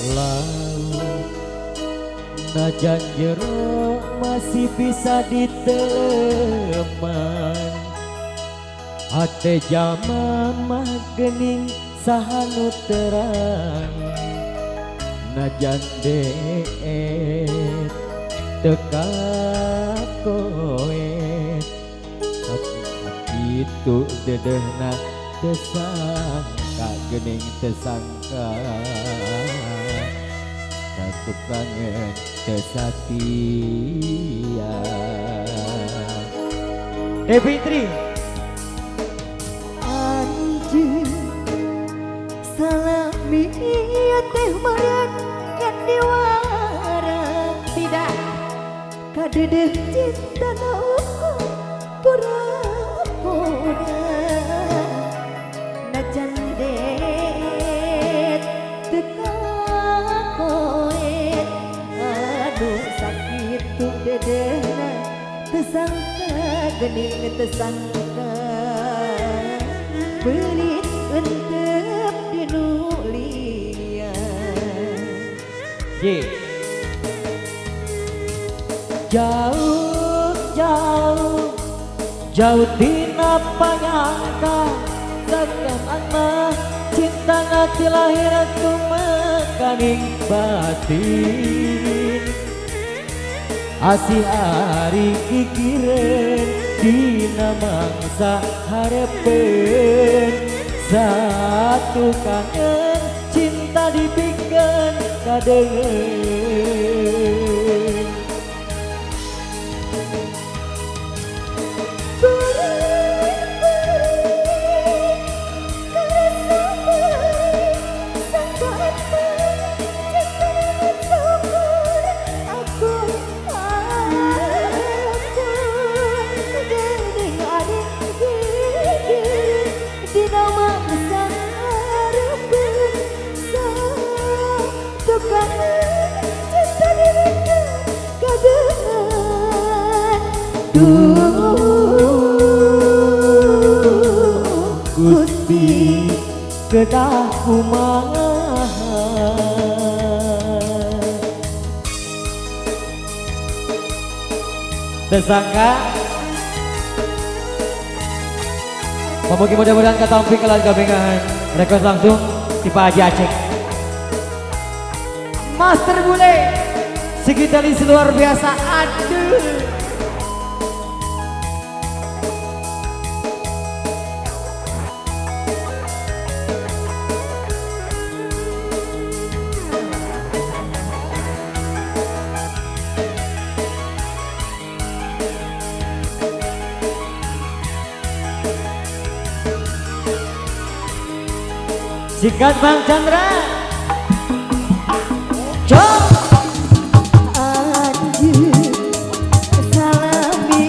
Laut najan jero masih bisa diteleman, hate jama mah gening sahanu terang. Najan deet teka koet, itu dedehna tesangka gening tesangka. Satu kangen kesatia. Fitri anjing salami teh meureun kan diwara tidak kadedeh cinta na pura-pura najan det teka koet aduh sakit tuh dedehna tesangka gening tesangka belit entep dinulia. Jauh jauh jauh tina panyangka sakaan mah cinta ngati lahir tumekaning batin. Asih ari kikireun dina mangsa harepeun, satu kangen cinta dipikeun kadeungeun. Gusti kedah kumaha tersangka pemugi mudah-mudahan katamping kelan gabingan request langsung di Pak Haji Aceh Master Bule Sigitalis luar biasa. Aduh sikat Bang Chandra. Cok anjing salami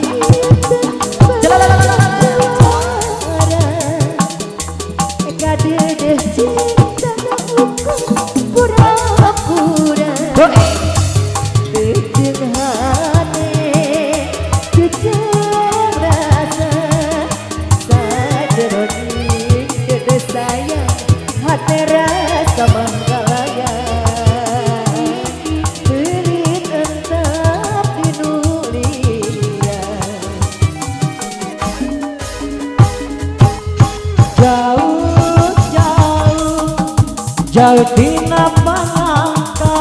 kadedeh cinta na pura-pura teuceung hane teuceung rasa sajeroning dedeh sayang hati rasa manggalaya belit entap dinulia. jauh jauh jauh tina pangangka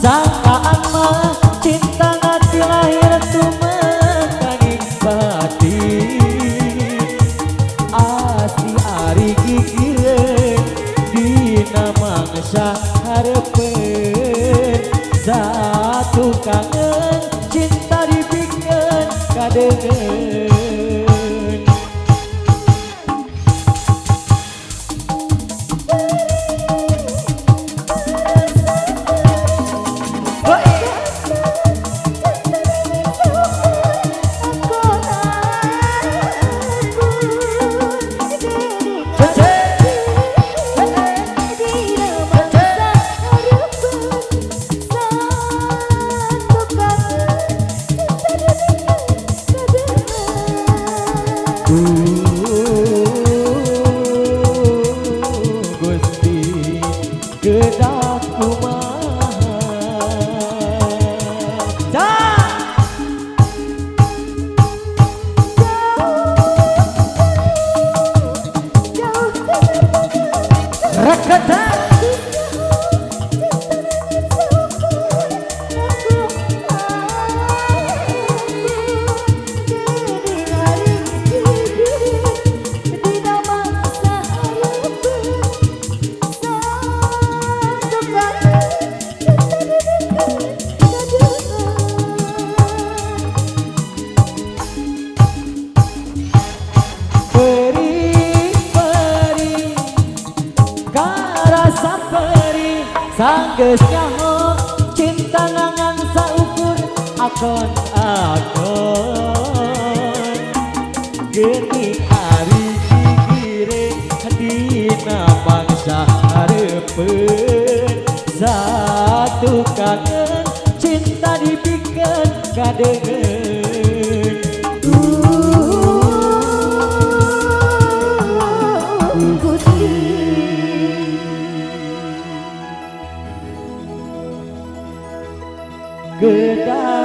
sangkaan mah cinta ngati lahir tumekaning batin. Asih ari kikireun dina mangsa harepeun, satu kangen cinta dipikeun kadeungeun. sanggeus nyaho cinta nangan saukur akon-akon geni ari giring dina mangsa hareupeun satu kangen cinta dipikeun kadengeun Gusti Gedang